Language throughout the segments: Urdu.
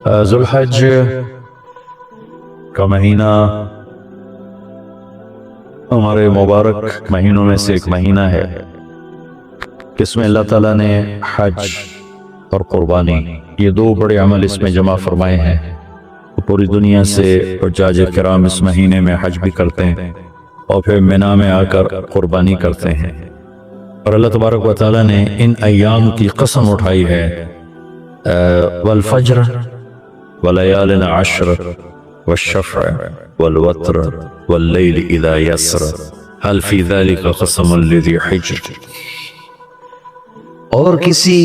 ذوالحج کا مہینہ ہمارے مبارک مہینوں میں سے ایک مہینہ ہے جس میں اللہ تعالیٰ نے حج اور قربانی یہ دو بڑے عمل اس میں جمع فرمائے ہیں۔ پوری دنیا سے حجاج کرام اس مہینے میں حج بھی کرتے ہیں اور پھر منی میں آ کر قربانی کرتے ہیں، اور اللہ تبارک و تعالیٰ نے ان ایام کی قسم اٹھائی ہے، والفجر ولیال عشر والشفع والوتر واللیل اذا یسر هل فی ذلک قسم لذی حجر۔ اور کسی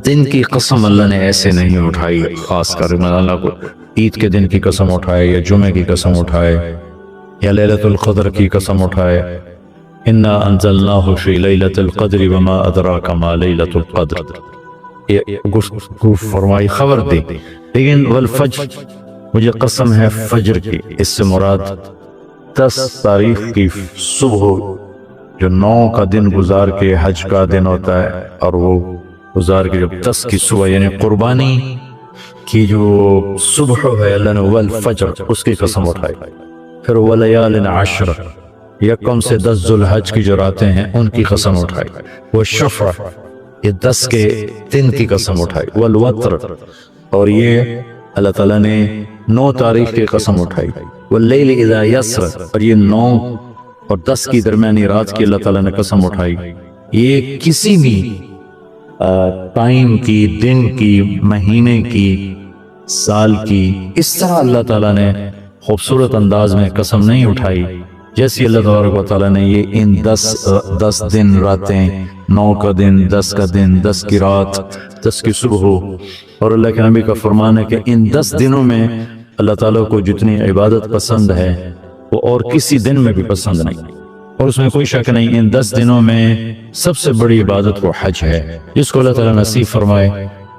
دن کی قسم اللہ نے ایسے نہیں اٹھائی، خاص کر اللہ کو عید کے دن کی قسم اٹھائے یا جمعے کی قسم اٹھائے یا لیلۃ القدر کی قسم اٹھائے، انا انزلناہ فی لیلۃ القدر وما ادراک ما لیلۃ القدر، یہ گفتگو فرمائی، خبر دی۔ لیکن والفجر، مجھے قسم ہے فجر کی، اس سے مراد 10 تاریخ کی صبح جو 9 کا دن گزار کے حج کا دن ہوتا ہے، اور وہ گزار کے جب 10 کی صبح یعنی قربانی کی جو صبح ہے، اللہ نے والفجر اس کی قسم اٹھائی۔ پھر ولیال عشر، یکم سے 10 ذوالحج کی جو راتیں ہیں ان کی قسم اٹھائی۔ والشفع، یہ 10 کے دن کی قسم اٹھائی۔ والوتر، اور یہ اللہ تعالیٰ نے 9 تاریخ کی قسم اٹھائی۔ واللیل اذا یسر، اور یہ 9 اور 10 کی درمیانی رات کی اللہ تعالیٰ نے قسم اٹھائی۔ یہ کسی بھی ٹائم کی، دن کی، مہینے کی، سال کی، اس طرح اللہ تعالیٰ نے خوبصورت انداز میں قسم نہیں اٹھائی جیسی اللہ تبارک و تعالیٰ نے یہ ان 10 دن راتیں، 9 کا دن، 10 کا دن، 10 کی رات، 10 کی صبح، اور اللہ کے نبی کا فرمان ہے کہ ان 10 دنوں میں اللہ تعالیٰ کو جتنی عبادت پسند ہے وہ اور کسی دن میں بھی پسند نہیں، اور اس میں کوئی شک نہیں ان 10 دنوں میں سب سے بڑی عبادت وہ حج ہے، جس کو اللہ تعالیٰ نصیب فرمائے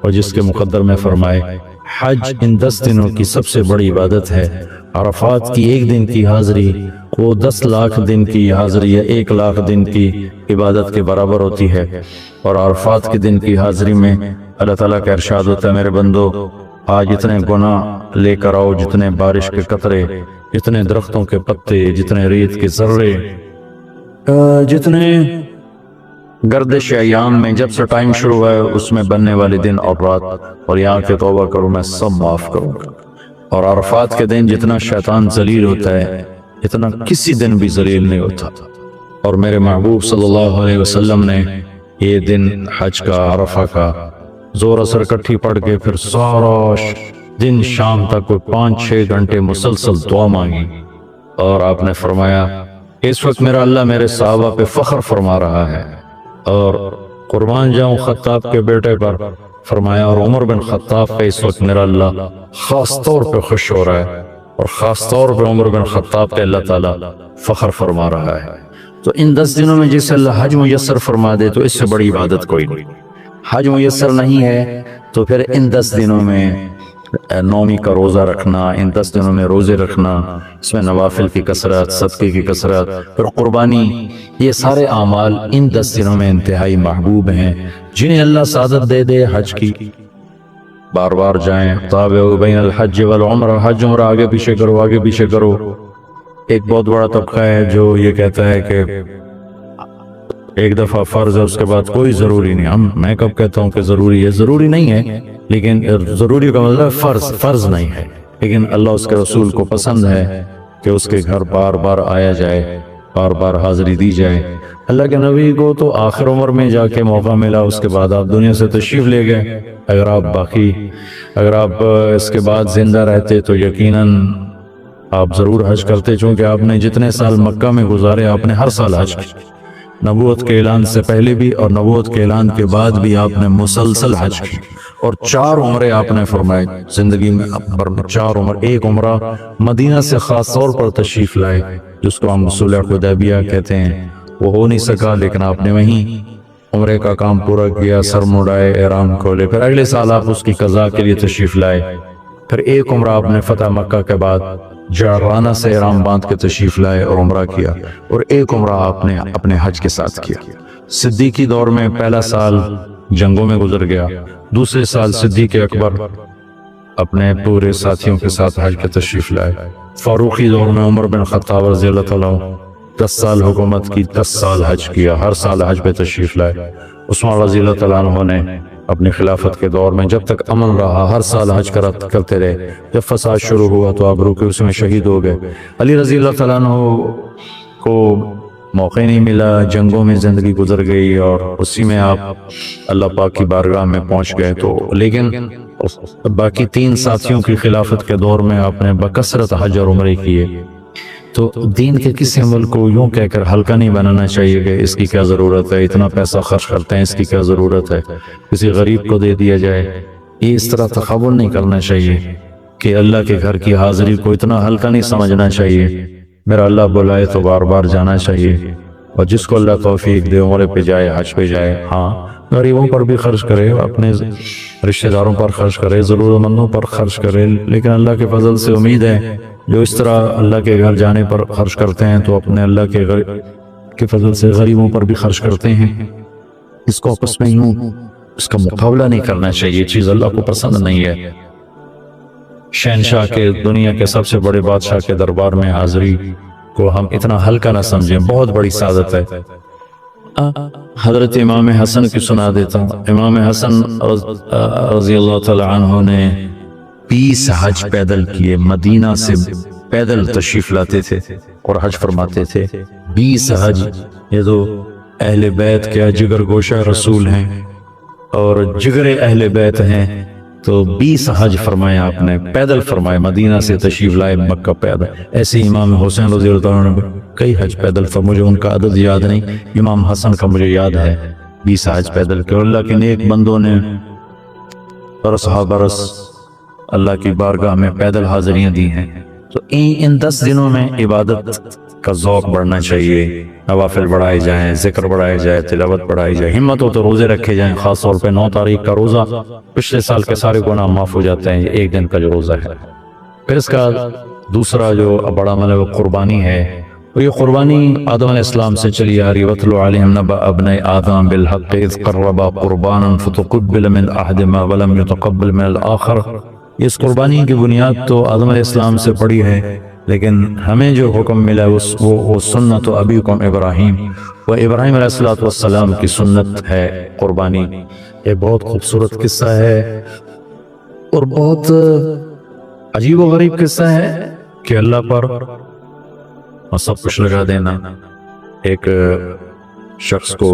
اور جس کے مقدر میں فرمائے۔ حج ان 10 دنوں کی سب سے بڑی عبادت ہے۔ عرفات کی 1 دن کی حاضری وہ 10 لاکھ دن کی حاضری یا 1 لاکھ دن کی عبادت کے برابر ہوتی ہے، اور عرفات کے دن کی حاضری میں اللہ تعالیٰ کا ارشاد ہوتا ہے، میرے بندو آج جتنے گناہ لے کر آؤ، جتنے بارش کے قطرے، جتنے درختوں کے پتے، جتنے ریت کے ذرے، جتنے گردش ایام میں جب سے ٹائم شروع ہوا ہے اس میں بننے والے دن اور رات، اور یہاں کے توبہ کرو میں سب معاف کروں گا۔ اور عرفات کے دن جتنا شیطان ذلیل ہوتا ہے اتنا کسی دن بھی ذلیل نہیں ہوتا، اور میرے محبوب صلی اللہ علیہ وسلم نے یہ دن حج کا، عرفہ کا زور اثر کٹھی پڑھ کے پھر سارا دن شام تک کوئی 5-6 گھنٹے مسلسل دعا مانگی، اور آپ نے فرمایا اس وقت میرا اللہ میرے صحابہ پہ فخر فرما رہا ہے، اور قربان جاؤں خطاب کے بیٹے پر، فرمایا اور عمر بن خطاب پہ اس وقت میرا اللہ خاص طور پہ خوش ہو رہا ہے، اور خاص طور پہ عمر بن خطاب پہ اللہ تعالیٰ فخر فرما رہا ہے۔ تو ان 10 دنوں میں جسے اللہ حج میسر فرما دے تو اس سے بڑی عبادت کوئی نہیں۔ حج میسر نہیں ہے تو پھر ان 10 دنوں میں نومی کا روزہ رکھنا، ان 10 دنوں میں روزے رکھنا، اس میں نوافل کی کثرت، صدقے کی کثرت، پھر قربانی، یہ سارے اعمال ان 10 دنوں میں انتہائی محبوب ہیں، جنہیں اللہ سعادت دے دے حج کی بار بار جائیں۔ تابعوا بین الحج والعمرہ، حج عمرہ آگے پیچھے کرو، آگے پیچھے کرو۔ ایک بہت بڑا طبقہ ہے جو یہ کہتا ہے کہ ایک دفعہ فرض ہے اس کے بعد کوئی ضروری نہیں۔ میں کب کہتا ہوں کہ ضروری ہے؟ ضروری نہیں ہے، لیکن ضروری کا مطلب فرض نہیں ہے، لیکن اللہ اس کے رسول کو پسند ہے کہ اس کے گھر بار بار آیا جائے، بار بار حاضری دی جائے۔ اللہ کے نبی کو تو آخر عمر میں جا کے موقع ملا، اس کے بعد آپ دنیا سے تشریف لے گئے۔ اگر آپ اس کے بعد زندہ رہتے تو یقیناً آپ ضرور حج کرتے، چونکہ آپ نے جتنے سال مکہ میں گزارے آپ نے ہر سال حج کی، نبوت کے اعلان سے پہلے بھی اور نبوت کے اعلان کے بعد بھی آپ نے مسلسل حج کی، اور 4 عمرے آپ نے فرمائے زندگی میں، 4 عمر، ایک عمرہ مدینہ سے خاص طور پر تشریف لائے جس کو ہم صلح حدیبیہ کہتے ہیں، وہ ہو نہیں سکا لیکن آپ نے وہیں عمرے کا کام پورا کیا، سر مڑائے، احرام کھولے، پھر اگلے سال آپ اس کی قضاء کے لیے تشریف لائے، پھر ایک عمرہ آپ نے فتح مکہ کے بعد جعرانہ سے احرام باندھ کے تشریف لائے اور عمرہ کیا، اور ایک عمرہ آپ نے اپنے حج کے ساتھ کیا۔ صدیقی دور میں پہلا سال جنگوں میں گزر گیا، دوسرے سال صدیق اکبر اپنے پورے ساتھیوں کے ساتھ حج پہ تشریف لائے. فاروقی دور میں عمر بن خطاب رضی اللہ تعالیٰ 10 سال حکومت کی، 10 سال حج کیا، ہر سال حج پہ تشریف لائے. عثمان رضی اللہ تعالیٰ عنہ نے اپنی خلافت کے دور میں جب تک امن رہا ہر سال حج کرتے رہے. جب فساد شروع ہوا تو آپ رکے، اس میں شہید ہو گئے. علی رضی اللہ تعالیٰ عنہ کو موقع نہیں ملا، جنگوں میں زندگی گزر گئی اور اسی میں آپ اللہ پاک کی بارگاہ میں پہنچ گئے. تو لیکن باقی 3 ساتھیوں کی خلافت کے دور میں آپ نے بکثرت حج اور عمرے کیے. تو دین کے کسی عمل کو یوں کہہ کر ہلکا نہیں بنانا چاہیے کہ اس کی کیا ضرورت ہے، اتنا پیسہ خرچ کرتے ہیں، اس کی کیا ضرورت ہے، کسی غریب کو دے دیا جائے. یہ اس طرح تخبر نہیں کرنا چاہیے کہ اللہ کے گھر کی حاضری کو اتنا ہلکا نہیں سمجھنا چاہیے. میرا اللہ بلائے تو بار بار جانا چاہیے، اور جس کو اللہ توفیق دے عمرے پہ جائے، حج پہ جائے. ہاں غریبوں پر بھی خرچ کرے، اپنے رشتہ داروں پر خرچ کرے، ضرورت مندوں پر خرچ کرے، لیکن اللہ کے فضل سے امید ہے جو اس طرح اللہ کے گھر جانے پر خرچ کرتے ہیں تو اپنے اللہ کے فضل سے غریبوں پر بھی خرچ کرتے ہیں. اس کو آپس میں یوں اس کا مقابلہ نہیں کرنا چاہیے، یہ چیز اللہ کو پسند نہیں ہے. شہنشاہ کے، دنیا کے سب سے بڑے بادشاہ کے دربار میں حاضری کو ہم اتنا ہلکا نہ سمجھیں، بہت بڑی سعادت ہے. حضرت امام حسن کی سنا دیتا ہوں. امام حسن رضی اللہ تعالی عنہ نے 20 حج پیدل کیے، مدینہ سے پیدل تشریف لاتے تھے اور حج فرماتے تھے. 20 حج. یہ تو اہل بیت کیا جگر گوشہ رسول ہیں اور جگر اہل بیت ہیں، تو 20 حج فرمایا آپ نے، پیدل فرمایا، مدینہ سے تشریف لائے مکہ پیدل. ایسے امام حسین رضی اللہ عنہ نے کئی حج پیدل، مجھے ان کا عدد یاد نہیں، امام حسن کا مجھے یاد ہے 20 حج پیدل کے. اور اللہ کے نیک بندوں نے برس ہا برس اللہ کی بارگاہ میں پیدل حاضریاں دی ہیں. تو ان 10 دنوں میں عبادت کا ذوق بڑھنا چاہیے، نوافل بڑھائے جائیں، ذکر بڑھائے جائے، تلاوت بڑھائی جائے، ہمت ہو تو روزے رکھے جائیں. خاص طور پہ 9 تاریخ کا روزہ پچھلے سال کے سارے گناہ معاف ہو جاتے ہیں، یہ ایک دن کا جو روزہ ہے. پھر اس کا دوسرا جو بڑا عمل ہے وہ قربانی ہے. اور یہ قربانی آدم علیہ السلام سے چلی آ رہی. وَاتْلُ عَلَيْهِمْ نَبَأَ ابْنَيْ آدَمَ بِالْحَقِّ إِذْ قَرَّبَا قُرْبَانًا فَتُقُبِّلَ مِنْ أَحَدِهِمَا وَلَمْ يُتَقَبَّلْ مِنَ الْآخَرِ. اس قربانی کی بنیاد تو آدم علیہ السلام سے پڑی ہے، لیکن ہمیں جو حکم ملا وہ سنت ابیکم ابراہیم، وہ ابراہیم علیہ السلام کی سنت ہے قربانی. یہ بہت خوبصورت قصہ ہے اور بہت عجیب و غریب قصہ ہے کہ اللہ پر سب کچھ لگا دینا. ایک شخص کو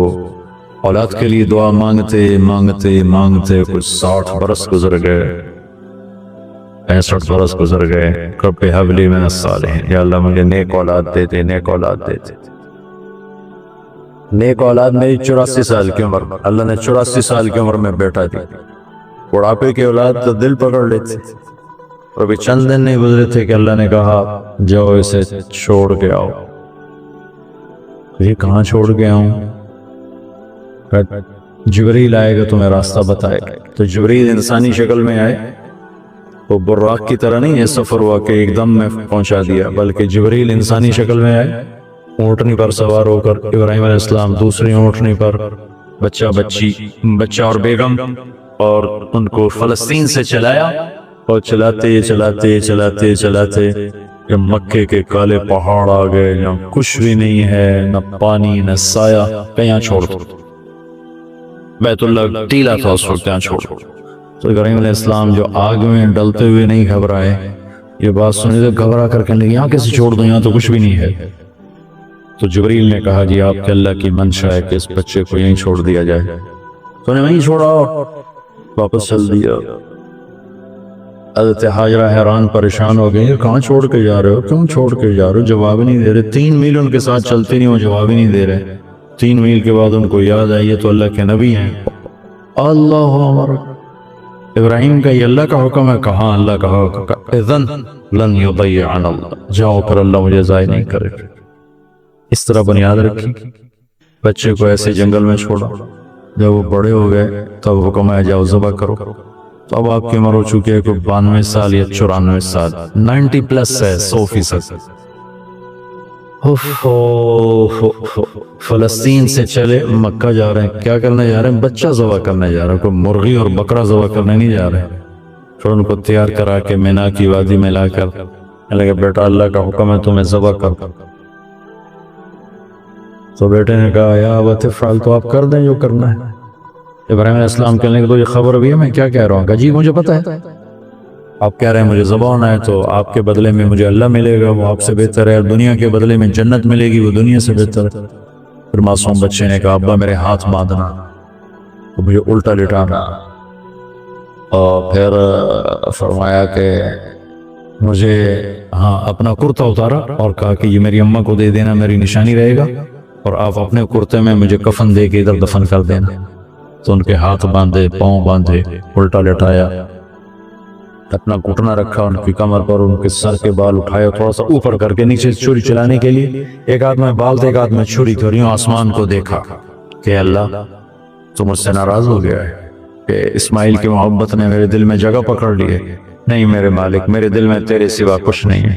اولاد کے لیے دعا مانگتے مانگتے مانگتے کچھ 60 برس گزر گئے، 65 برس گزر گئے. رب ہب لی من الصالحین، یا اللہ مجھے نیک اولاد دے دے، نیک اولاد دے دے. نیک اولاد میری 84 سال کی عمر، اللہ نے 84 سال کی عمر میں بیٹا دی. بڑھاپے کی اولاد تو دل پکڑ لیتے. اور ابھی چند دن نہیں گزرے تھے کہ اللہ نے کہا جاؤ اسے چھوڑ کے آؤ. یہ کہاں چھوڑ کے آؤں؟ جبریل آئے گا تمہیں راستہ بتائے گا. تو جبریل انسانی شکل میں آئے، وہ براق کی طرح نہیں ہے سفر ہوا کہ ایک دم میں پہنچا دیا، بلکہ جبریل انسانی شکل میں آئے، اونٹنی پر سوار ہو کر ابراہیم علیہ السلام دوسری اونٹنی پر، بچہ اور بیگم، اور ان کو فلسطین سے چلایا. اور چلاتے چلاتے چلاتے چلاتے جب مکے کے کالے پہاڑ آ گئے جہاں کچھ بھی نہیں ہے، نہ پانی نہ سایہ، کہیں چھوڑ دو. بیت اللہ ٹیلا تھا اس وقت، یہاں چھوڑ دو. تو ابراہیم علیہ السلام جو آگ میں ڈلتے ہوئے نہیں گھبرائے، یہ بات سنی تو گھبرا کر کہنے لگے یہاں کیسے چھوڑ دوں، یہاں تو کچھ بھی نہیں ہے. تو جبریل نے کہا جی آپ کے اللہ کی منشا ہے کہ اس بچے کو یہیں چھوڑ دیا جائے. تو نے وہیں چھوڑا، واپس چل دیا. حضرت حاجرہ حیران پریشان ہو گئی، کہاں چھوڑ کے جا رہے ہو، کیوں چھوڑ کے جا رہے ہو؟ جواب نہیں دے رہے. 3 میل ان کے ساتھ چلتے نہیں، وہ جواب ہی نہیں دے رہے. 3 میل کے بعد ان کو یاد آئی یہ تو اللہ کے نبی ہیں. اللہ عمر، ابراہیم کا یہ اللہ کا حکم ہے. کہاں اللہ کا حکم؟ اذن لن یضیعنا اللہ، جاؤ پر اللہ مجھے ضائع نہیں کرے. اس طرح بنیاد رکھی. بچے کو ایسے جنگل میں چھوڑا. جب وہ بڑے ہو گئے تب حکم آیا جاؤ ذبح کرو. تو اب آپ کی عمر ہو چکی ہے کوئی 92 سال یا 94 سال، 90 پلس ہے، 100%. فلسطین سے چلے مکہ جا رہے ہیں. کیا کرنے جا رہے ہیں؟ بچہ ذبح کرنے جا رہے ہیں. کوئی مرغی اور بکرا ذبح کرنے نہیں جا رہے ہیں. پھر ان کو تیار کرا کے مینا کی وادی میں لا کر لگا بیٹا اللہ کا حکم ہے تمہیں ذبح کر. تو بیٹے نے کہا یا ابت افعل، تو آپ کر دیں جو کرنا ہے. ابراہیم علیہ السلام کہنے لگے تو یہ خبر بھی ہے میں کیا کہہ رہا ہوں. کہا جی مجھے پتہ ہے، آپ کہہ رہے ہیں مجھے ذبح ہونا ہے تو آپ کے بدلے میں مجھے اللہ ملے گا، وہ آپ سے بہتر ہے، اور دنیا کے بدلے میں جنت ملے گی، وہ دنیا سے بہتر ہے. پھر معصوم بچے نے کہا ابا میرے ہاتھ باندھنا، تو مجھے الٹا لٹانا، اور پھر فرمایا کہ مجھے اپنا کرتا اتارا اور کہا کہ یہ میری اماں کو دے دینا، میری نشانی رہے گا، اور آپ اپنے کرتے میں مجھے کفن دے کے ادھر دفن کر دینا. تو ان کے ہاتھ باندھے، پاؤں باندھے، الٹا لٹایا، اپنا گھٹنا رکھا ان کی کمر پر، ان کے سر کے بال اٹھائے تھوڑا سا اوپر کر کے نیچے چھری چلانے کے لیے، ایک ہاتھ میں بال تھے ایک ہاتھ میں چھری تھی، اور یوں آسمان کو دیکھا کہ اللہ تو مجھ سے ناراض ہو گیا ہے کہ اسماعیل کی محبت نے میرے دل میں جگہ پکڑ لی ہے. نہیں میرے مالک، میرے دل میں تیرے سوا کچھ نہیں ہے،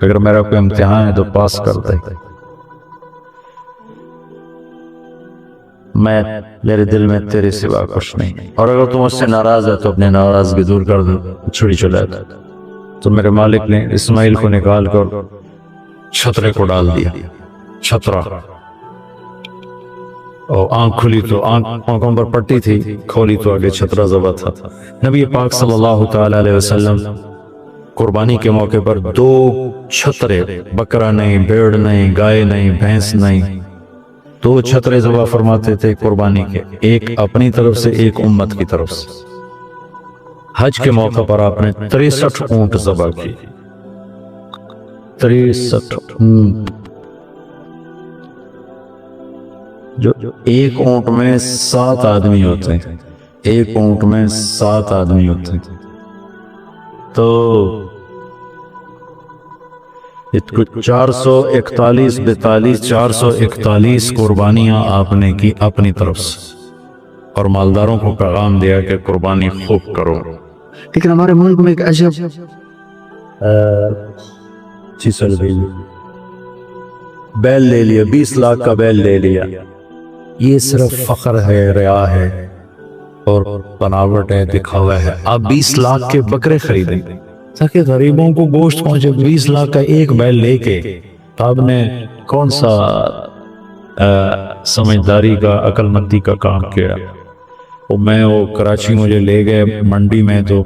اگر میرا کوئی امتحان ہے تو پاس کر دے. میرے دل میں تیرے سوا کچھ نہیں، اور اگر تم مجھ سے ناراض ہے تو اپنے ناراضگی دور کر دو. چھری چلا دو. تو میرے مالک نے اسماعیل کو نکال کر چھترے کو ڈال دیا، چھترا، اور آنکھ کھلی تو آنکھوں پر پٹی تھی، کھولی تو آگے چھترا ذبح تھا. نبی پاک صلی اللہ تعالی علیہ وسلم قربانی کے موقع پر 2 چھترے، بکرا نہیں، بھیڑ نہیں، گائے نہیں، بھینس نہیں، 2 چھترے ذبح فرماتے تھے قربانی کے، ایک اپنی طرف سے ایک امت کی طرف سے. حج کے موقع پر آپ نے 63 اونٹ ذبح کی، 63 اونٹ، جو ایک اونٹ میں 7 آدمی ہوتے ہیں، ایک اونٹ میں 7 آدمی ہوتے ہیں. تو 441 قربانیاں آپ نے کی اپنی طرف سے، اور مالداروں کو پیغام دیا کہ قربانی خوب کرو. لیکن ہمارے ملک میں ایک عجب چیز بیل لے لیا، 20 لاکھ کا بیل لے لیا. یہ صرف فخر ہے، ریا ہے، اور بناوٹ ہے، دکھاوا ہے. آپ 20 لاکھ کے بکرے خریدیں تاکہ غریبوں کو گوشت پہنچے. 20 لاکھ کا ایک بیل لے کے آپ نے کون سا سمجھداری کا، عقل مندی کا کام کیا. وہ کراچی مجھے لے گئے منڈی میں، تو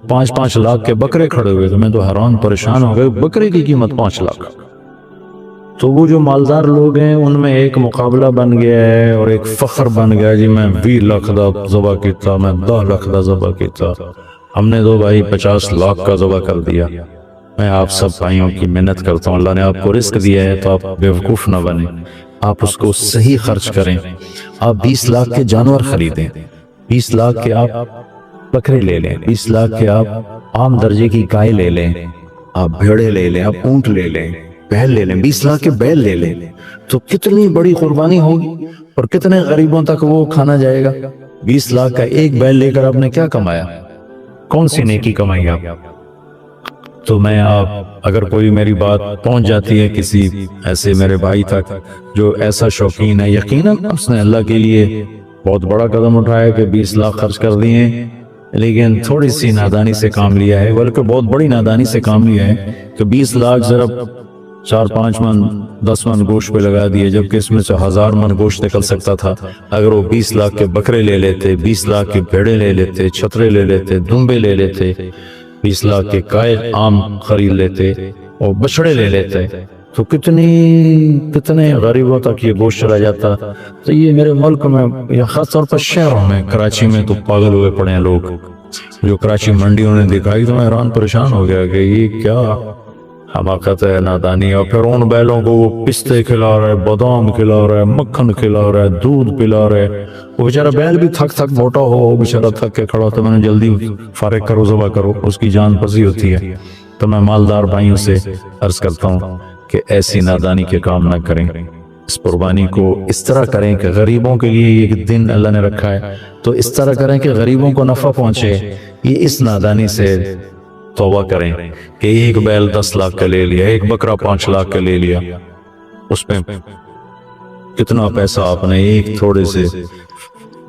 5-5 لاکھ کے بکرے کھڑے ہوئے تھے. میں تو حیران پریشان ہو گئے، بکرے کی قیمت 5 لاکھ. تو وہ جو مالدار لوگ ہیں ان میں ایک مقابلہ بن گیا ہے اور ایک فخر بن گیا، جی میں 20 لاکھ دا ذبح کیتا، میں 10 لاکھ دا ذبح کیتا. ہم نے تو بھائی 50 لاکھ کا ذبح کر دیا. میں آپ سب بھائیوں کی منت کرتا ہوں، اللہ نے آپ کو رزق دیا ہے تو آپ بیوقوف نہ بنیں، آپ اس کو صحیح خرچ کریں. آپ 20 لاکھ کے جانور خریدیں، 20 لاکھ کے آپ بکرے لے لیں، 20 لاکھ کے آپ عام درجے کی گائے لے لیں، آپ بھیڑے لے لیں، آپ اونٹ لے لیں، بیل لے لیں، 20 لاکھ کے بیل لے لیں، تو کتنی بڑی قربانی ہوگی اور کتنے غریبوں تک وہ کھانا جائے گا. 20 لاکھ کا ایک بیل لے کر آپ نے کیا کمایا؟ کون سی نیکی کمائی آپ؟ تو میں آپ اگر کوئی میری بات پہنچ جاتی ہے کسی ایسے میرے بھائی تک جو ایسا شوقین ہے، یقیناً اس نے اللہ کے لیے بہت بڑا قدم اٹھایا کہ 20 لاکھ خرچ کر دیے، لیکن تھوڑی سی نادانی سے کام لیا ہے، بلکہ بہت بڑی نادانی سے کام لیا ہے کہ 20 لاکھ ضرب 4-5 من 10 من گوشت پہ لگا دیے، جبکہ اس میں سے 1000 من گوشت نکل سکتا تھا اگر وہ 20 لاکھ کے بکرے لے لیتے، 20 لاکھ کے بھیڑے لے لیتے، چھترے لے لیتے، دمبے لے لیتے، 20 لاکھ کے گائے عام خرید لیتے اور بچڑے لے لیتے، تو کتنے غریبوں تک یہ گوشت چلا جاتا. تو یہ میرے ملک میں یا خاص طور پر شہروں میں، کراچی میں تو پاگل ہوئے پڑے ہیں لوگ. جو کراچی منڈیوں نے دکھائی تو میں حیران پریشان ہو گیا کہ یہ کیا حماقت ہے، نادانی. اور پھر ان بیلوں کو وہ پستے کھلا رہے، بادام کھلا رہے، مکھن کھلا رہے، دودھ پلا رہے. وہ بیچارہ بیل بھی تھک موٹا ہو، بیچارہ تھک کے کھڑا ہوتا ہے. میں نے جلدی فارغ کرو، ذبح کرو، اس کی جان پسی ہوتی ہے. تو میں مالدار بھائیوں سے عرض کرتا ہوں کہ ایسی نادانی کے کام نہ کریں. اس قربانی کو اس طرح کریں کہ غریبوں کے لیے یہ دن اللہ نے رکھا ہے تو اس طرح کریں کہ غریبوں کو نفع پہنچے. یہ اس نادانی سے توبہ کریں کہ ایک بیل 10 لاکھ کا لے لیا، ایک بکرا 5 لاکھ کا لے لیا، اس میں کتنا پیسہ آپ نے ایک تھوڑے سے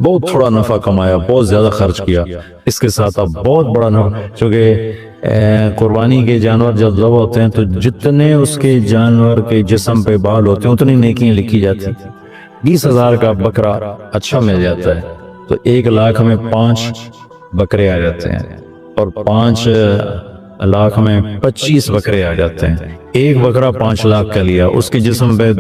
بہت تھوڑا نفع کمایا، بہت زیادہ خرچ کیا، اس کے ساتھ اب بہت بڑا نفع، چونکہ قربانی کے جانور جب ذبح ہوتے ہیں تو جتنے اس کے جانور کے جسم پہ بال ہوتے ہیں اتنی نیکیاں لکھی جاتی ہیں۔ 20,000 کا بکرا اچھا مل جاتا ہے تو 1,00,000 میں 5 بکرے آ جاتے ہیں، اور 5,00,000 میں 25 بکرے آ جاتے ہیں۔ ایک بکرا 5,00,000 کا لیا، اس کے جسم پہ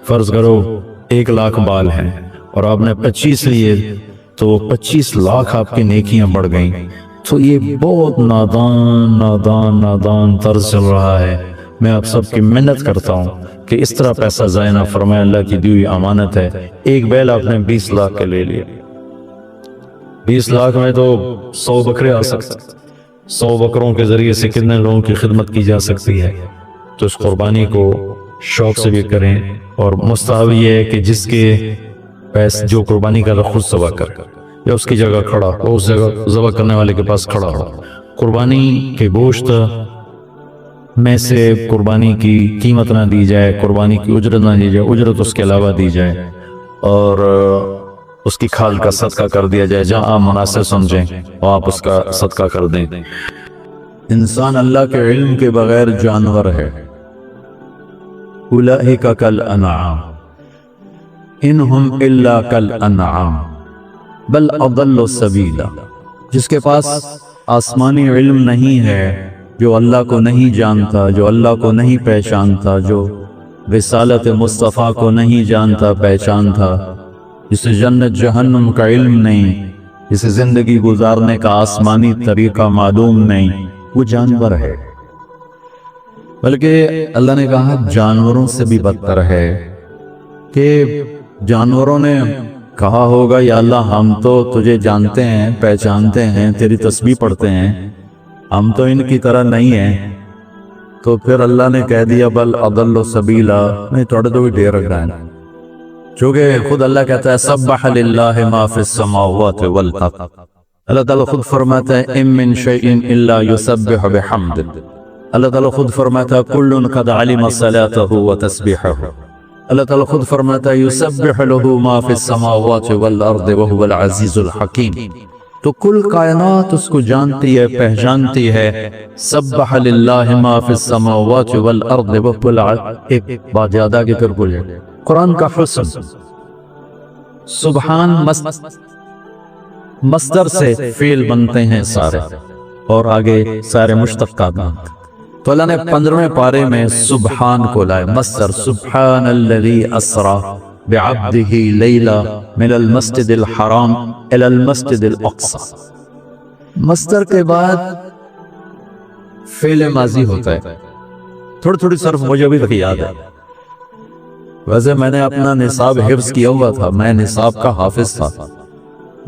فرض کرو 1,00,000 بال ہیں اور آپ نے 25 لیے تو 25,00,000 آپ کی نیکیاں بڑھ گئیں۔ تو یہ بہت نادان طرز چل رہا ہے۔ میں آپ سب کی محنت کرتا ہوں کہ اس طرح پیسہ ضائع نہ فرمائے، اللہ کی دی ہوئی امانت ہے۔ ایک بیل آپ نے 20,00,000 کا لے لیا، 20,00,000 میں تو 100 بکرے آ سکتے، 100 بکروں کے ذریعے سے کتنے لوگوں کی خدمت کی جا سکتی ہے۔ تو اس قربانی کو شوق سے بھی کریں، اور مستحب یہ ہے کہ جس کے پیسے جو قربانی کا خود ذبح کر یا اس کی جگہ کھڑا ہو، اس جگہ ذبح کرنے والے کے پاس کھڑا ہو۔ قربانی کے گوشت میں سے قربانی کی قیمت نہ دی جائے، قربانی کی اجرت نہ دی جائے، اجرت اس کے علاوہ دی جائے، اور اس کی کھال کا صدقہ کر دیا جائے۔ جہاں آپ مناسب سمجھیں وہ آپ اس کا صدقہ کر دیں۔ انسان اللہ کے علم کے بغیر جانور ہے۔ اولئک کالانعام ان ہم الا کالانعام بل اضل سبیلا۔ جس کے پاس آسمانی علم نہیں ہے، جو اللہ کو نہیں جانتا، جو اللہ کو نہیں پہچانتا، جو رسالت مصطفیٰ کو نہیں جانتا پہچانتا، جسے جنت جہنم کا علم نہیں، جسے زندگی گزارنے کا آسمانی طریقہ معلوم نہیں، وہ جانور ہے۔ بلکہ اللہ نے کہا جانوروں سے بھی بدتر ہے، کہ جانوروں نے کہا ہوگا یا اللہ ہم تو تجھے جانتے ہیں، پہچانتے ہیں، تیری تسبیح پڑھتے ہیں، ہم تو ان کی طرح نہیں ہیں۔ تو پھر اللہ نے کہہ دیا بل اضل سبیلا، نہیں تھوڑے تو بھی ڈیر رکھ رہا ہے، چونکہ خود اللہ کہتا ہے سبح للہ ما فی السماوات والارض۔ اللہ تعالیٰ خود فرماتا ہے ان من شیء الا یسبح بحمد۔ اللہ تعالیٰ خود فرماتا ہے کل قد علم صلاته وتسبیحہ۔ اللہ تعالیٰ خود فرماتا ہے یسبح له ما فی السماوات والارض وهو العزیز الحکیم۔ تو کل کائنات اس کو جانتی ہے، پہچانتی ہے۔ سبح للہ ما فی السماوات والارض وهو العزیز۔ ایک بات یاد آگے کر بولے، قرآن کا حسن سبحان مصدر سے فعل بنتے ہیں سارے، اور آگے سارے مشتقات۔ تو اللہ نے 15ویں پارے میں سبحان کو لائے، مصدر سبحان الذی اسرا بعبدہ لیلا من المسجد الحرام الى المسجد الاقصی۔ مصدر کے بعد فعل ماضی ہوتا ہے۔ تھوڑی صرف مجھے بھی تک یاد ہے، ویسے میں نے اپنا نصاب حفظ کیا ہوا تھا، میں نصاب کا حافظ تھا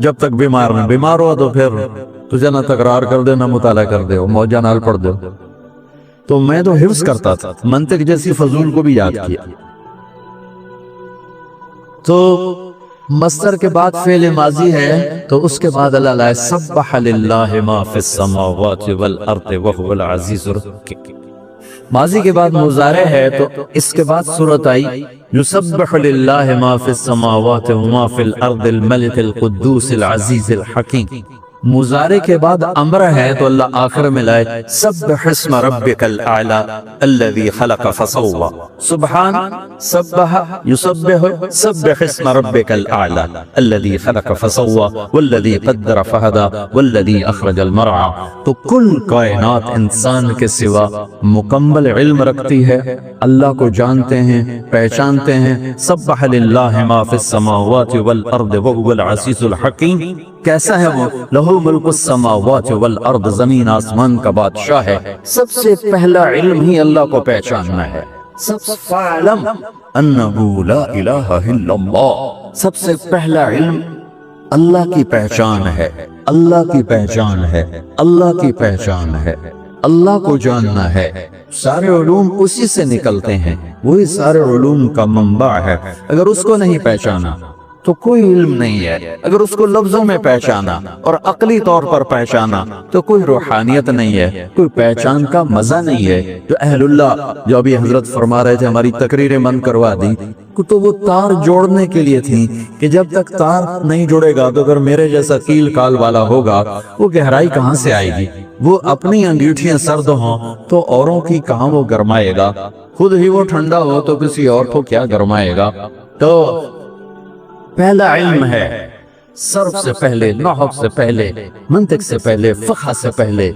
جب تک بیمار ہوا تو پھر تجھے نہ تکرار کر دے نہ مطالعہ کر دے، موجہ نال پڑھ دے، تو میں تو حفظ کرتا تھا، منطق جیسی فضول کو بھی یاد کیا۔ تو مصدر کے بعد فعل ماضی ہے، تو اس کے بعد اللہ لائے سبح للہ ما فی السماوات والارض وهو العزیز الحکیم۔ ماضی کے بعد مضارع ہے، تو اس کے بعد صورت آئی یسبح للہ ما فی السماوات وما فی الارض الملک القدوس العزیز الحکیم۔ مضارع کے بعد امر ہے، تو اللہ آخر میں لائے سبح اسم ربک الاعلی الذی خلق فسوی۔ سبحان سبح یسبح سبح اسم ربک الاعلی الذی خلق فسوی والذی قدر فہدی والذی اخرج المرعی۔ تو کل کائنات انسان کے سوا مکمل علم رکھتی ہے، اللہ کو جانتے ہیں، پہچانتے ہیں۔ سبح للہ ما فی السماوات والارض وهو العزیز الحکیم۔ کیسا ہے وہ؟ لہو ملک السماوات والارض، زمین آسمان کا بادشاہ ہے۔ سب سے پہلا علم ہی اللہ کو پہچاننا ہے۔ فَاعْلَمْ أَنَّهُ لَا إِلَهَ إِلَّا اللَّهُ۔ سب سے پہلا علم اللہ کی پہچان ہے، اللہ کی پہچان ہے، اللہ کی پہچان ہے، اللہ کو جاننا ہے۔ سارے علوم اسی سے نکلتے ہیں، وہی سارے علوم کا منبع ہے۔ اگر اس کو نہیں پہچانا تو کوئی علم نہیں ہے. اگر اس کو لفظوں میں پہچانا اور عقلی طور پر پہچانا تو کوئی روحانیت نہیں ہے, کوئی پہچان کا مزہ نہیں ہے. جو اہل اللہ جو ابھی حضرت فرما رہے تھے, ہماری تقریریں من کروا دی, تو وہ تار جوڑنے کے لیے تھی کہ جب تک تار نہیں جڑے گا تو اگر میرے جیسا کیل کال والا ہوگا وہ گہرائی کہاں سے آئے گی. وہ اپنی انگیٹھیاں سرد ہوں تو اوروں کی کہاں وہ گرمائے گا, خود ہی وہ ٹھنڈا ہو تو کسی اور کو کیا گرمائے گا. تو پہلا علم ہے صرف سے پہلے, نحو سے پہلے, منطق سے پہلے, فقہ سے پہلے.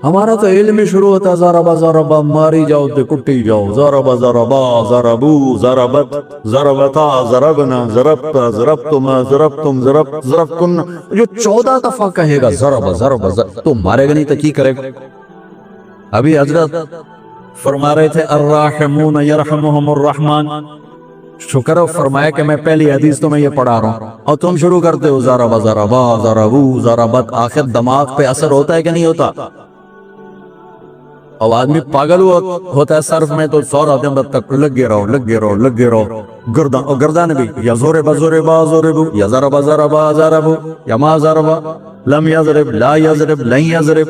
ہمارا تو علم شروع ہوتا ضربا ضربا, ماری جاؤ تے کٹی جاؤ, ضربا ضربا, ضربو, ضربت, ضربتا, ضربنا, ضربتا, ضربتما, ضربتم, ضربکن. جو 14 دفعہ کہے گا ضربا ضربا تو مارے گا نہیں تو کی کرے گا. ابھی حضرت فرما رہے تھے الراحمون یرحمہم الرحمن. شکر ہے فرمایا کہ میں پہلی حدیث تو میں یہ پڑھا رہا ہوں اور تم شروع کرتے ہو ضربا ضربا, ضربو, ضربت. آخر دماغ پہ اثر ہوتا ہے کہ نہیں ہوتا؟ اور آدمی پاگل ہوتا ہے صرف میں تو 100 دن تک لگے رہو لگے رہو لگے رہو. گردان بھی یا زور بزور با زوربو, یا ضربا ضربا ضربو, یا ما ضربا لم یضرب لا یضرب لن یضرب.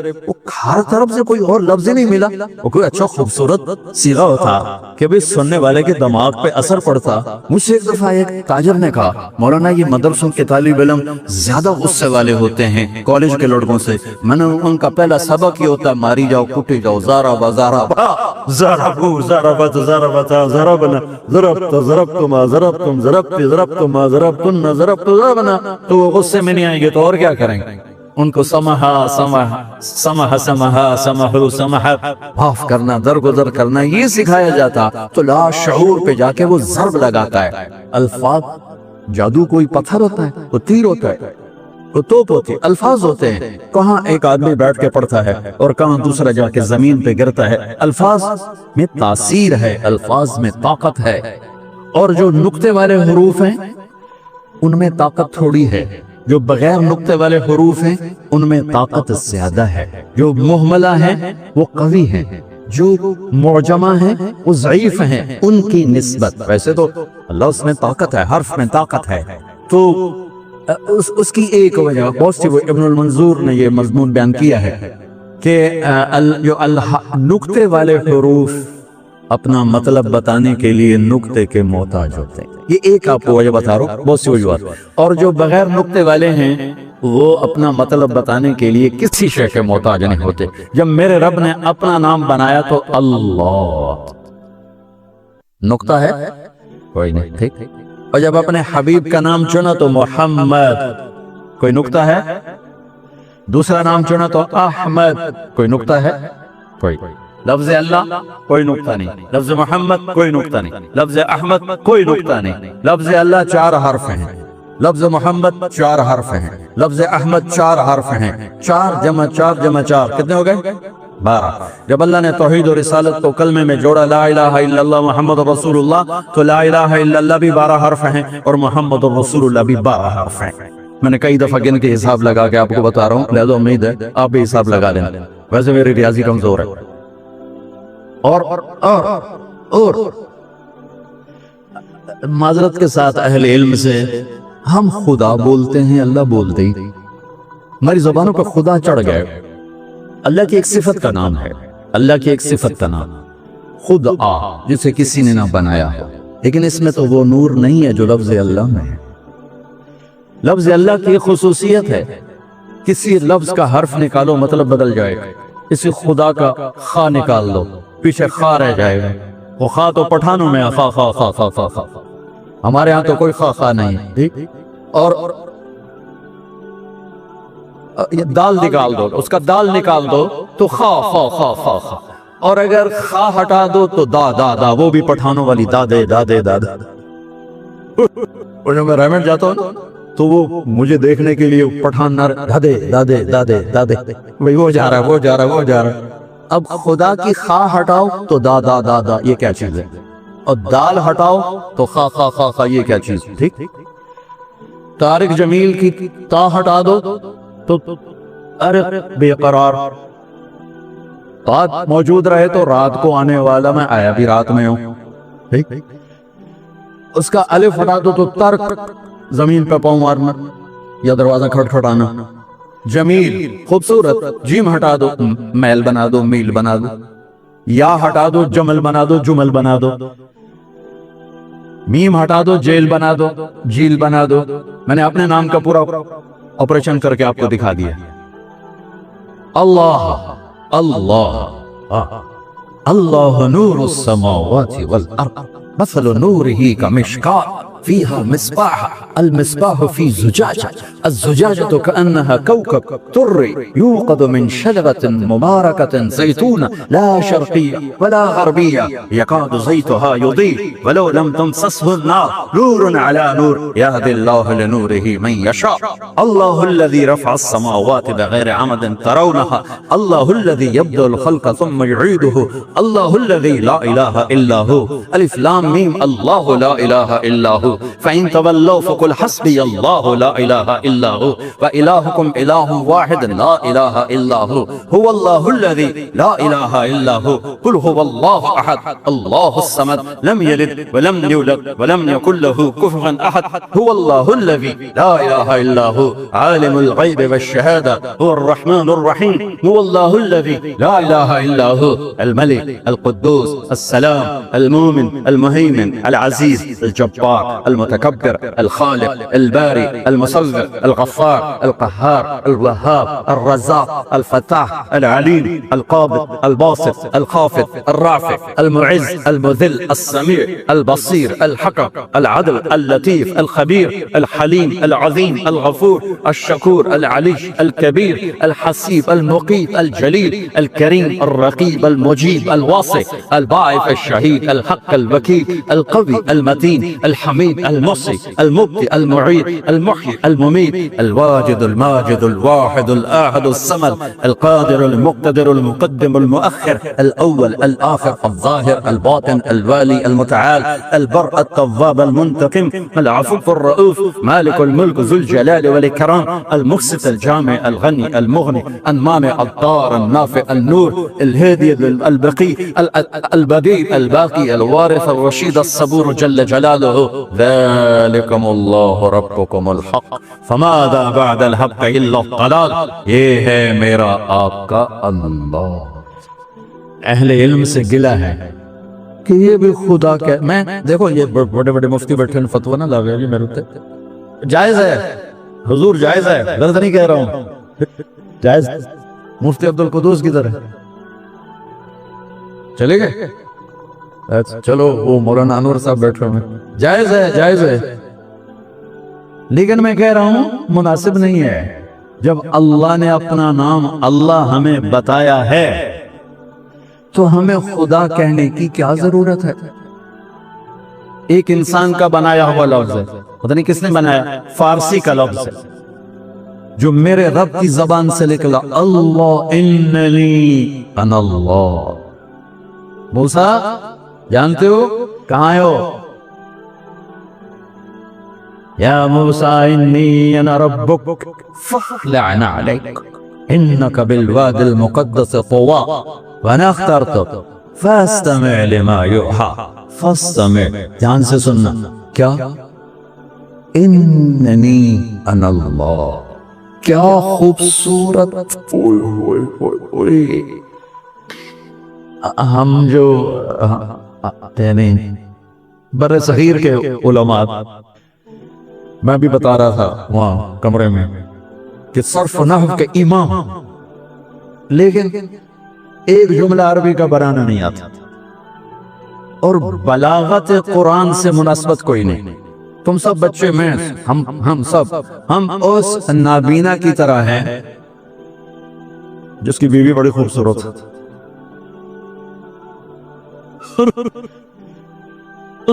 ہر طرف سے کوئی اور لفظ ہی نہیں ملا. وہ کوئی اچھا خوبصورت صیغہ ہوتا کہ بھی سننے والے کے دماغ پہ اثر پڑتا. مجھ سے ایک دفعہ ایک تاجر نے کہا مولانا یہ مدرسوں کے طالب علم زیادہ غصے والے ہوتے ہیں کالج کے لڑکوں سے. میں نے ان کا پہلا سبق یہ ہوتا ہے ماری جاؤ کٹی جاؤ, ضربا ضربا, ضربو, ضربت, ضربتا, ضربنا, ضربت, ضربتما, ضربتم, ضربتی, ضربتما, ضربتن, ضربت, ضربنا. تو وہ غصے میں نہیں آئیں گے تو اور کیا کریں گے؟ ان کو سمحا سمحا سمحا سمحا سمحو سمحا, معاف کرنا, درگزر کرنا یہ سکھایا جاتا. تو لا شعور پہ جا کے وہ ضرب لگاتا ہے. الفاظ جادو کوئی پتھر ہوتا ہے, وہ تیر ہوتا ہے, وہ توپ ہوتی ہے. الفاظ ہوتے ہیں, کہاں ایک آدمی بیٹھ کے پڑھتا ہے اور کہاں دوسرا جا کے زمین پہ گرتا ہے. الفاظ میں تاثیر ہے, الفاظ میں طاقت ہے. اور جو نقطے والے حروف ہیں ان میں طاقت تھوڑی ہے, جو بغیر نقطے والے حروف ہیں ان میں طاقت زیادہ ہے. جو مہملہ ہیں وہ قوی ہیں, جو معجمہ ہیں وہ ضعیف ہیں ان کی نسبت. ویسے تو لفظ میں طاقت ہے, حرف میں طاقت ہے. تو اس کی ایک وجہ بہت سی, ابن المنظور نے یہ مضمون بیان کیا ہے کہ جو نقطے والے حروف اپنا مطلب بتانے کے لیے نقطے کے محتاج ہوتے ہیں. یہ ایک آپ کو وجہ بتا رہا ہوں, بہت سی وجوہات. اور جو بغیر نقطے والے ہیں وہ اپنا مطلب بتانے کے لیے کسی شے کے محتاج نہیں ہوتے. جب میرے رب نے اپنا نام بنایا تو اللہ نقطہ ہے کوئی نہیں, ٹھیک. اور جب اپنے حبیب کا نام چنا تو محمد, کوئی نقطہ ہے. دوسرا نام چنا تو احمد, کوئی نقطہ ہے کوئی. لفظ اللہ کوئی نقطہ نہیں, لفظ محمد کوئی نقطہ نہیں, لفظ احمد کوئی نقطہ نہیں. لفظ اللہ 4 حرف ہیں, لفظ محمد 4 حرف ہیں, لفظ احمد 4 حرف ہیں. 4 جمع 4 جمع 4 کتنے ہو گئے؟ 12. جب اللہ نے توحید و رسالت کو کلمے میں جوڑا لا الہ الا اللہ محمد رسول اللہ, تو لا الہ الا اللہ بھی 12 حرف ہیں اور محمد رسول اللہ بھی 12 حرف ہیں. میں نے کئی دفعہ گن کے حساب لگا کے آپ کو بتا رہا ہوں, لہذا امید ہے آپ بھی حساب لگا لیں. ویسے میری ریاضی کمزور ہے. اور معذرت کے ساتھ اہل علم سے ہم خدا بولتے ہیں, اللہ بولتے ہی. ہماری زبانوں پر خدا چڑھ گئے. اللہ کی ایک صفت کا نام ہے, اللہ کی ایک صفت کا نام خدا, جسے کسی نے نہ بنایا ہے, لیکن اس میں تو وہ نور نہیں ہے جو لفظ اللہ میں ہے. لفظ اللہ کی خصوصیت ہے, کسی لفظ کا حرف نکالو مطلب بدل جائے گا. کسی خدا کا خا نکال دو پیچھے خا رہ جائے گا. وہ خا تو پٹھانوں میں خا خا خا خا خا خا, ہمارے ہاں تو کوئی خا خا نہیں, ٹھیک. اور یہ دال نکال دو, اس کا دال نکال دو تو خا خا خا خا خا, اور اگر خا ہٹا دو تو دا دا دا, وہ بھی پٹھانوں والی دادے دادے دادا. اور جب میں ریمنڈ جاتا ہوں تو وہ مجھے دیکھنے کے لیے پٹھان نہ دادے دادے دادے دادے, بھئی وہ جا رہا وہ جا رہا وہ جا رہا. اب خدا کی خا ہٹاؤ تو دا دا دا دا, یہ کیا چیز ہے؟ اور دال ہٹاؤ تو خا خا خا خا, یہ کیا چیز؟ ٹھیک. طارق جمیل کی تا ہٹا دو تو ارق بے قرار. رات موجود رہے تو رات کو آنے والا, میں آیا بھی رات میں ہوں, ٹھیک. اس کا الف ہٹا دو تو ترک زمین پہ پاؤں مارنا یا دروازہ کھٹکھٹانا. جمیل خوبصورت، جیم ہٹا دو میل بنا دو میل بنا دو، یا ہٹا دو جمل بنا دو جمل بنا دو، میم ہٹا دو جیل بنا دو جیل بنا دو. میں نے اپنے نام کا پورا آپریشن کر کے آپ کو دکھا دیا. اللہ اللہ اللہ نور السماوات والارض مثل نوره كمشكاة فيها مصباح، المصباح في زجاجة، الزجاجة كأنها كوكب دري يوقد من شجرة مباركة زيتونة لا شرقية ولا غربية يكاد زيتها يضيء ولو لم تمسسه النار نور على نور يهدي الله لنوره من يشاء. الله الذي رفع السماوات بغير عمد ترونها، الله الذي يبدأ الخلق ثم يعيده، الله الذي لا إله إلا هو. ألف لام ميم الله لا إله إلا هو. فإن تولوا فقل حسبي الله لا إله إلا هو وإلهكم إله واحد لا إله إلا هو. هو الله الذي لا إله إلا هو. قل هو الله أحد الله الصمد لم يلد ولم يولد ولم يكن له كفوا أحد. هو الله الذي لا إله إلا هو عالم الغيب والشهادة هو الرحمن الرحيم. هو الله الذي لا إله إلا هو الملك القدوس السلام المؤمن المهيمن العزيز الجبار المتكبر الخالق الباري المصور الغفار القهار الوهاب الرزاق الفتاح العليم القابض الباسط الخافض الرافع المعز المذل السميع البصير الحكم العدل اللطيف الخبير الحليم العظيم الغفور الشكور العلي الكبير الحسيب المقيت الجليل الكريم الرقيب المجيب الواصي الباعث الشهيد الحق الوكيل القوي المتين الحميد المحصي المبدئ المعيد المحيي المميت الواجد الماجد الواحد الآحد الصمد القادر المقتدر المقدم المؤخر الأول الآخر الظاهر الباطن الوالي المتعال البر التواب المنتقم العفو الرؤوف مالك الملك ذو الجلال والإكرام المقسط الجامع الغني المغني المانع الضار النافع النور الهادي البقي البديع الباقي الوارث الرشيد الصبور جل جلاله. ذلكم الله ربكم الحق فماذا بعد الحق الا الضلال. یہ ہے میرا آپ کا اللہ. اہل علم سے گلہ ہے کہ یہ بھی خدا کہ میں دیکھو یہ بڑے بڑے مفتی بیٹھے فتوی نہ لاوے جی میرے تے جائز ہے حضور جائز ہے غلط نہیں کہہ رہا ہوں جائز. مفتی عبدالقدوس کی طرح چلے گئے چلو وہ مولانا انور صاحب بیٹھے ہوئے جائز ہے جائز ہے لیکن میں کہہ رہا ہوں مناسب نہیں ہے. جب اللہ نے اپنا نام اللہ ہمیں بتایا ہے تو ہمیں خدا کہنے کی کیا ضرورت ہے. ایک انسان کا بنایا ہوا لفظ ہے پتہ نہیں کس نے بنایا فارسی کا لفظ ہے جو میرے رب کی زبان سے نکلا اللہ اننی انا اللہ. موسیٰ جانتے ہو کہاں ہو یا موسیٰ انی انا ربک فاخلع علیک انک بالواد المقدس طوى وانا اخترتک فاستمع لما یوحى. فاستمع دھیان سے سننا کیا اننی انا اللہ. کیا خوبصورت ہم جو یعنی بر صغیر کے علماء میں بھی بتا رہا تھا وہاں کمرے میں کہ صرف نحو کے امام لیکن ایک جملہ عربی کا بنانا نہیں آتا اور بلاغت قرآن سے مناسبت کوئی نہیں. تم سب بچے میں ہم سب ہم اس نابینا کی طرح ہیں جس کی بیوی بڑی خوبصورت ہے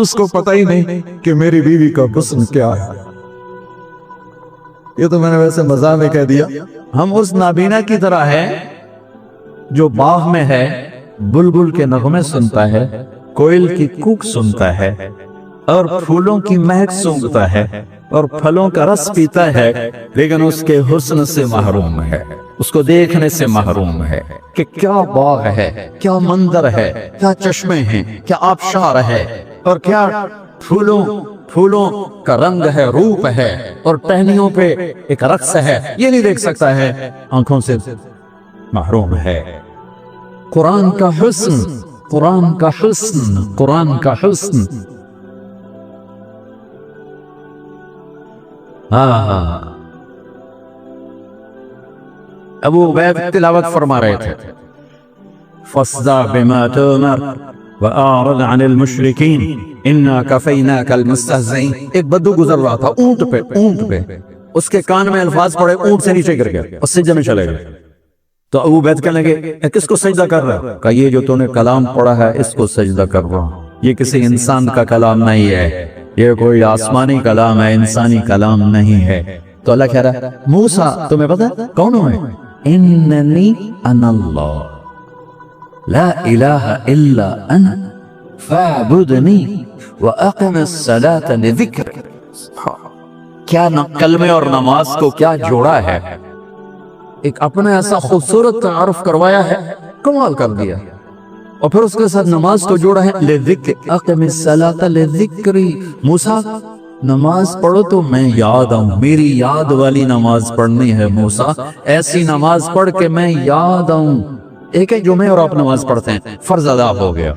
اس کو پتہ ہی نہیں کہ میری بیوی کا حسن کیا ہے. یہ تو میں نے ویسے مزاح میں کہہ دیا. ہم اس نابینا کی طرح ہے جو باغ میں ہے بلبل کے نغمے سنتا ہے کوئل کی کوک سنتا ہے اور پھولوں کی مہک سونگتا ہے اور پھلوں کا رس پیتا ہے لیکن اس کے حسن سے محروم ہے اس کو دیکھنے سے محروم ہے کہ کیا باغ ہے کیا منظر ہے کیا چشمے ہیں کیا آبشار ہے اور کیا پھولوں کا رنگ ہے، روپ ہے، اور ٹہنیوں پہ ایک رقص ہے، یہ نہیں دیکھ سکتا ہے، آنکھوں سے محروم ہے۔ قرآن کا حسن، قرآن کا حسن، قرآن کا حسن۔ ابو عبید تلاوت فرما رہے تھے، فَاصْدَعْ بِمَا تُؤْمَرُ وَأَعْرِضْ عَنِ الْمُشْرِكِينَ إِنَّا كَفَيْنَاكَ الْمُسْتَهْزِئِينَ۔ ایک بدو گزر رہا تھا اونٹ پہ، اونٹ پہ، اس کے کان میں الفاظ پڑے، اونٹ سے نیچے گر گیا اور سجدے میں چلے گئے۔ تو ابو عبید کہنے لگے کس کو سجدہ کر رہا ہے؟ کہا یہ جو تو نے کلام پڑھا ہے اس کو سجدہ کر رہا ہوں، یہ کسی انسان کا کلام نہیں ہے، یہ کوئی آسمانی کلام ہے، انسانی کلام نہیں ہے۔ تو اللہ کہہ رہا ہے موسیٰ تمہیں پتا کون ہوں میں؟ اننی انا اللہ لا الہ الا انا فاعبدنی واقم الصلاۃ لذکری۔ کیا کلمے اور نماز کو کیا جوڑا ہے، ایک اپنا ایسا خوبصورت تعارف کروایا ہے، کمال کر دیا، اور پھر اس کے ساتھ نماز کو جوڑا ہے لذکر، اقم الصلاۃ لذکری۔ موسیٰ نماز پڑھو تو میں یاد آؤں، میری یاد والی نماز پڑھنی ہے موسیٰ، ایسی نماز پڑھ کے میں یاد آؤں۔ ایک ایک جمعے اور آپ نماز پڑھتے ہیں، فرض ادا ہو گیا،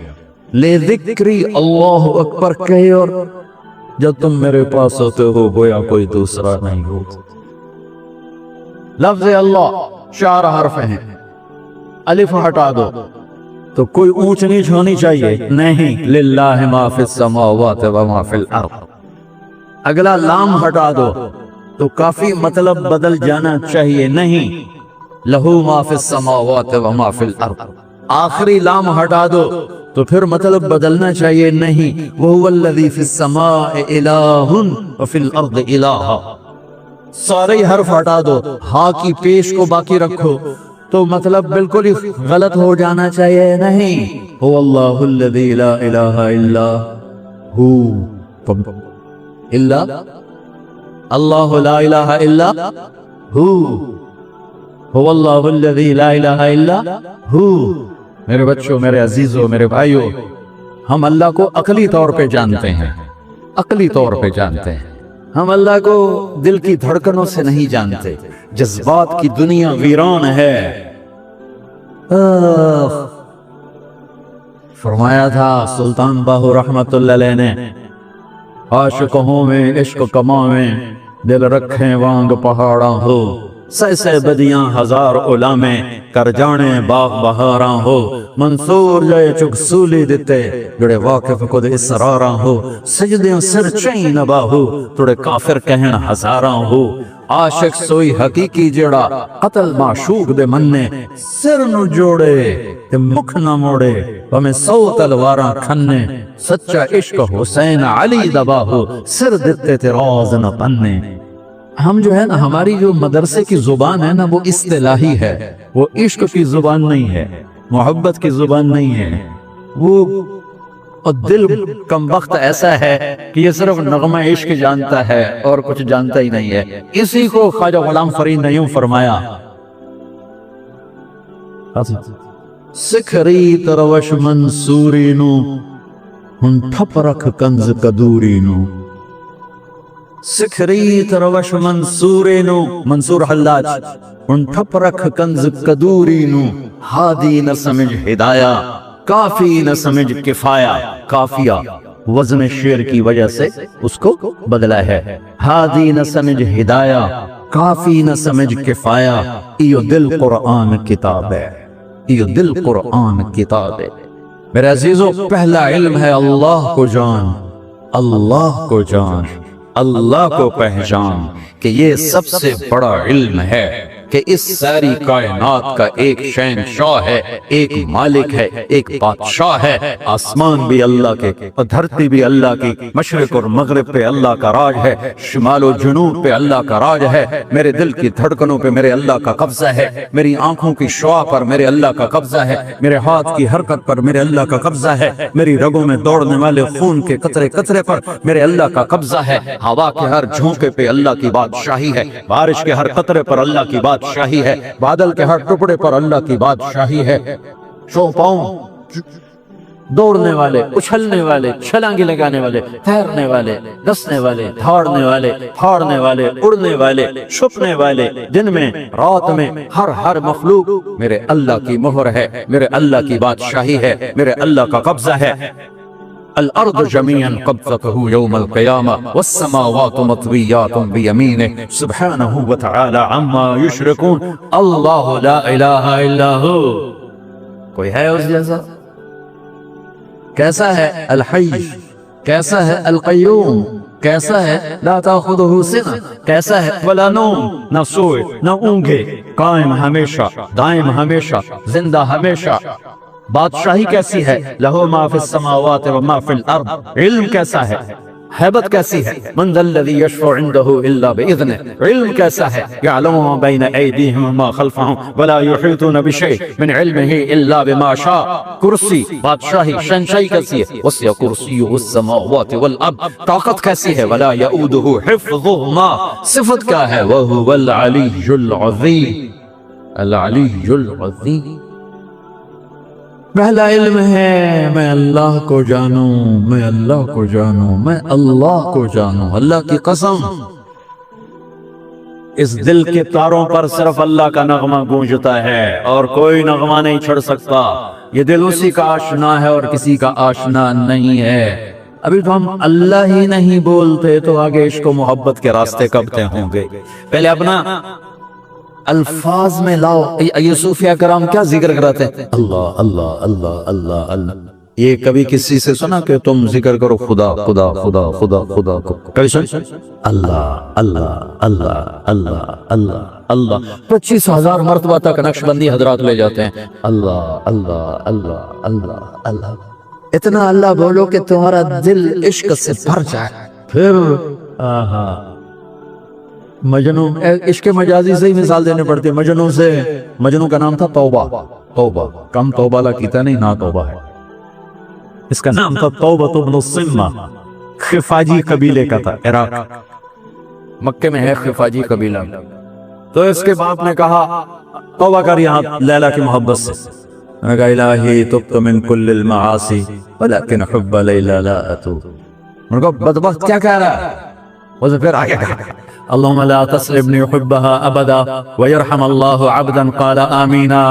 لذکری، اللہ اکبر کہے، اور جب تم میرے پاس ہوتے ہو گویا کوئی دوسرا نہیں ہو۔ لفظ اللہ 4 حرف ہیں، الف ہٹا دو تو کوئی اونچ نیچ ہونی چاہیے نہیں، للہ ما فی السماوات و ما فی الارض۔ اگلا لام ہٹا دو تو کافی مطلب بدل جانا چاہیے نہیں، لہو ما فی السماوات و ما فی الارض۔ آخری لام ہٹا دو تو پھر مطلب بدلنا چاہیے نہیں، وہو الذی فی السماء الہ وفی الارض الہ۔ سارے حرف ہٹا دو، ہاں کی پیش کو باقی رکھو تو مطلب بالکل ہی غلط ہو جانا چاہیے نہیں، هو اللہ الذی لا الہ الا ہو، الا اللہ لا الہ الا ہو، هو اللہ الذی لا الہ الا ہو۔ میرے بچوں، میرے عزیزوں، میرے بھائیوں، ہم اللہ کو عقلی طور پہ جانتے ہیں، عقلی طور پہ جانتے ہیں، ہم اللہ کو دل کی دھڑکنوں سے نہیں جانتے، جذبات کی دنیا ویران ہے۔ فرمایا تھا سلطان باہو رحمت اللہ علیہ نے، عاشقوں میں عشق کماویں دل رکھیں وانگ پہاڑاں ہو، سہ بدیاں ہزار علامیں کر جانے باغ بہاراں ہو، منصور جائے چک سولی دیتے جڑے واقف خود اسراراں ہو، سجدیں سر چین باہو توڑے کافر کہن ہزاراں ہو، عاشق سوئی حقیقی جڑا قتل معشوق دے مننے، سر نو جوڑے تے مکھ نہ موڑے، ہمیں 100 تلواراں کھنے، سچا عشق حسین علی دباہو، سر دیتے تے راز نہ پننے۔ ہم جو ہے نا، ہماری جو مدرسے کی زبان ہے نا، وہ اصطلاحی ہے، وہ عشق کی زبان نہیں ہے، محبت کی زبان نہیں ہے، وہ اور دل کم وقت ایسا ہے کہ یہ صرف نغمہ عشق جانتا ہے اور کچھ جانتا ہی نہیں ہے۔ اسی کو خواجہ غلام فرید نے یوں فرمایا، سکھری تروش منصوری نو ہن ٹھپ رکھ کنز کدوری نو، سکھری تروش منصوری نو، منصور حلاج، ہن ٹھپ رکھ کنز کدوری نو، ہادی نہ سمجھ ہدایہ کافی نہ سمجھ کفایہ، کافیہ وزن شعر کی وجہ سے اس کو بدلا ہے، ہادی نہ سمجھ ہدایہ کافی نہ سمجھ کفایہ، ایو دل قرآن کتاب ہے، ایو دل قرآن کتاب ہے۔ میرے عزیزو، پہلا علم ہے اللہ کو جان، اللہ کو جان، اللہ کو پہچان، کہ یہ سب سے بڑا علم ہے کہ اس ساری کائنات کا ایک شہنشاہ ہے، ایک مالک ہے، ایک بادشاہ ہے، آسمان بھی اللہ کے اور دھرتی بھی اللہ کی، مشرق اور مغرب پہ اللہ کا راج ہے، شمال و جنوب پہ اللہ کا راج ہے، میرے دل کی دھڑکنوں پہ میرے اللہ کا قبضہ ہے، میری آنکھوں کی شعاع پر میرے اللہ کا قبضہ ہے، میرے ہاتھ کی حرکت پر میرے اللہ کا قبضہ ہے، میری رگوں میں دوڑنے والے خون کے قطرے قطرے پر میرے اللہ کا قبضہ ہے، ہوا کے ہر جھونکے پہ اللہ کی بادشاہی ہے، بارش کے ہر قطرے پر اللہ کی بادشاہی ہے، بادل کے ہر ٹکڑے پر اللہ کی بادشاہی ہے، چوپاؤں دوڑنے والے، اچھلنے والے، چھلانگی لگانے والے، تیرنے والے، نسنے والے، دھاڑنے والے، پھاڑنے والے، اڑنے والے، چھپنے والے، دن میں رات میں، ہر مخلوق میرے اللہ کی مہر ہے، میرے اللہ کی بادشاہی ہے، میرے اللہ کا قبضہ ہے۔ الارض جميعا قبضته يوم القيامة والسماوات مطويات بيمينه سبحانه وتعالى عما يشركون۔ اللہ لا الہ الا ہو، کوئی ہے اس جیسا؟ کیسا ہے الحی، کیسا ہے القیوم، کیسا ہے لا تاخذہ سنہ، کیسا ہے ولا نوم، نہ سوئے نہ اونگے، قائم ہمیشہ، دائم ہمیشہ، زندہ ہمیشہ۔ بادشاہی کیسی ہے؟ لہو ما فی السماوات و ما فی الارض، علم کیسا ہے؟ حیبت کیسی ہے؟ من ذا الذی یشفع عنده الا باذنہ، علم کیسا ہے؟ یعلم ما بین ایدیہم وما خلفہم ولا یحیطون بشیء من علمہ الا بما شاء۔ کرسی، بادشاہی، شہنشاہی کیسی ہے؟ وسع کرسیہ السماوات والارض، طاقت کیسی ہے؟ ولا یؤودہ حفظہما، صفت کیا ہے؟ وہو العلی العظیم، العلی العظیم۔ پہلا علم ہے میں اللہ کو جانوں، میں اللہ کو جانوں، میں اللہ کو جانوں۔ اللہ کی قسم، اس دل کے تاروں پر صرف اللہ کا نغمہ گونجتا ہے اور کوئی نغمہ نہیں چھڑ سکتا۔ یہ دل اسی کا آشنا ہے اور کسی کا آشنا نہیں ہے۔ ابھی تو ہم اللہ ہی نہیں بولتے تو آگے عشق و محبت کے راستے کب طے ہوں گے؟ پہلے اپنا الفاظ میں لاؤ۔ یہ صوفیہ کرام کیا ذکر کراتے ہیں؟ اللہ اللہ اللہ اللہ اللہ۔ یہ کبھی کسی سے سنا کہ تم ذکر کرو خدا خدا خدا خدا خدا کو؟ کبھی سن؟ اللہ اللہ اللہ اللہ اللہ اللہ 25,000 مرتبہ تک نقشبندی حضرات لے جاتے ہیں۔ اللہ اللہ اللہ اللہ اللہ، اتنا اللہ بولو کہ تمہارا دل عشق سے بھر جائے۔ پھر مجنون، عشق مجازی سے ہی مثال دینے پڑتی ہے۔ مجنون سے، مجنون کا نام تھا توبہ، توبہ کم توبہ لا کیتا نہیں، نا توبہ ہے، اس کا نام تھا توبہ بن الصمہ، خفاجی قبیلے کا تھا، عراق مکے میں ہے خفاجی قبیلہ۔ تو اس کے باپ نے کہا توبہ کر یہاں لیلا کی محبت سے۔ میں نے کہا الہی تبت من کل المعاصی ولکن حب لیلا لا اتوب۔ میں نے کہا بدبخت کیا کہہ رہا ہے؟ وہ پھر آگے کہا اللہم لا تسلبنی حبها ابدا ویرحم اللہ عبدا قال آمینا۔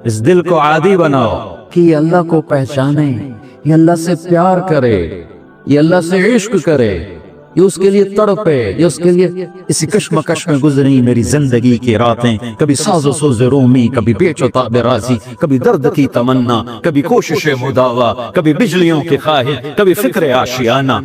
اس دل کو عادی بناؤ کہ یہ اللہ کو پہچانے، یہ اللہ سے پیار کرے، یہ اللہ سے عشق کرے، یہ اس کے لیے تڑپے، یہ اس کے لیے اسی کشمکش میں گزری میری زندگی کی راتیں، کبھی ساز و سوز رومی، کبھی بیچ و تاب راضی، کبھی درد کی تمنا، کبھی کوشش مداوا، کبھی بجلیوں کی خواہش، کبھی فکر آشیانہ۔